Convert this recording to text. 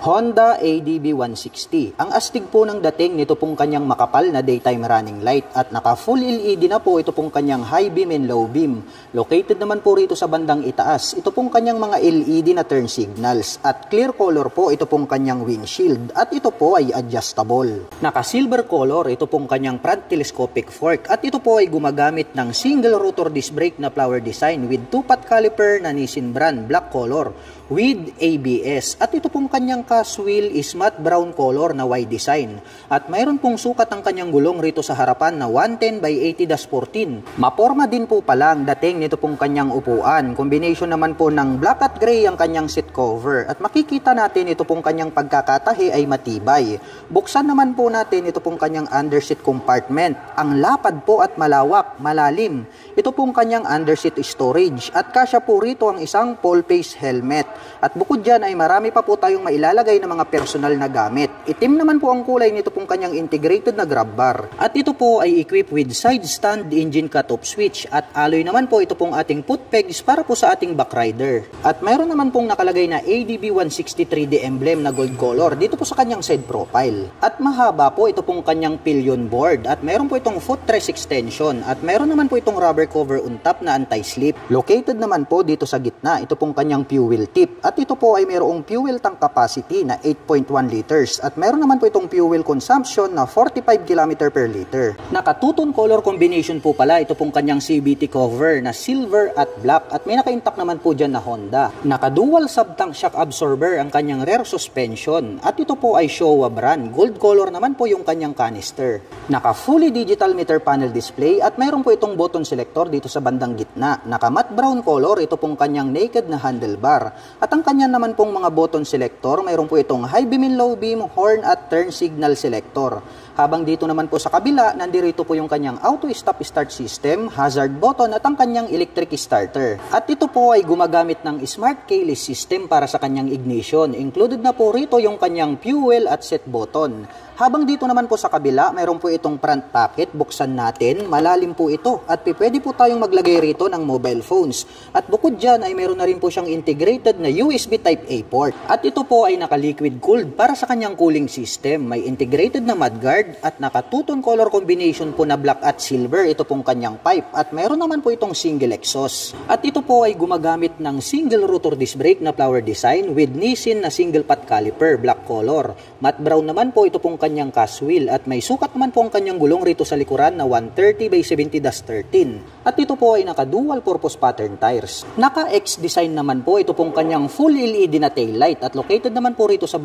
Honda ADB 160. Ang astig po ng dating nito pong kanyang makapal na daytime running light at naka full LED na po ito pong kanyang high beam and low beam. Located naman po rito sa bandang itaas, ito pong kanyang mga LED na turn signals at clear color po ito pong kanyang windshield at ito po ay adjustable. Naka silver color ito pong kanyang front telescopic fork at ito po ay gumagamit ng single rotor disc brake na flower design with 2-pot caliper na Nissin brand black color with ABS at ito pong kanyang cast wheel is matte brown color na Y design at mayroon pong sukat ang kanyang gulong rito sa harapan na 110 by 80-14. Maporma din po pala ang dating nito pong kanyang upuan. Combination naman po ng black at gray ang kanyang seat cover at makikita natin ito pong kanyang pagkakatahi ay matibay. Buksan naman po natin ito pong kanyang underseat compartment. Ang lapad po at malawak, malalim. Ito pong kanyang underseat storage at kasya po rito ang isang full face helmet. At bukod dyan ay marami pa po tayong mailalagay na mga personal na gamit. Itim naman po ang kulay nito pong kanyang integrated na grab bar. At ito po ay equipped with side stand engine cut-off switch. At alloy naman po ito pong ating foot pegs para po sa ating backrider. At mayroon naman pong nakalagay na ADB 160 3D emblem na gold color dito po sa kanyang side profile. At mahaba po ito pong kanyang pillion board. At mayroon po itong footrest extension. At mayroon naman po itong rubber cover on top na anti-slip. Located naman po dito sa gitna ito pong kanyang fuel tip. At ito po ay mayroong fuel tank capacity na 8.1 liters at mayroon naman po itong fuel consumption na 45 km per liter. Naka two-tone color combination po pala ito pong kanyang CVT cover na silver at black at may naka-intact naman po dyan na Honda. Naka dual sub-tank shock absorber ang kanyang rear suspension at ito po ay Showa brand. Gold color naman po yung kanyang canister. Naka fully digital meter panel display at mayroon po itong button selector dito sa bandang gitna. Naka matte brown color ito pong kanyang naked na handlebar. At ang kanya naman pong mga button selector, mayroon po itong high beam and low beam, horn at turn signal selector. Habang dito naman po sa kabila, nandirito po yung kanyang auto stop start system, hazard button at ang kanyang electric starter. At ito po ay gumagamit ng smart keyless system para sa kanyang ignition. Included na po rito yung kanyang fuel at set button. Habang dito naman po sa kabila, mayroon po itong front pocket. Buksan natin, malalim po ito at pwede po tayong maglagay rito ng mobile phones. At bukod dyan ay mayroon na rin po siyang integrated na USB Type-A port. At ito po ay naka-liquid cooled para sa kanyang cooling system. May integrated na mudguard at naka two-tone color combination po na black at silver. Ito pong kanyang pipe at mayroon naman po itong single exhaust. At ito po ay gumagamit ng single rotor disc brake na flower design with Nissin na single pot caliper, black color. Matte brown naman po ito pong kanyang cast wheel at may sukat naman po ang kanyang gulong rito sa likuran na 130 by 70-13 at ito po ay naka dual purpose pattern tires. Naka X design naman po ito pong kanyang full LED na tail light at located naman po rito sa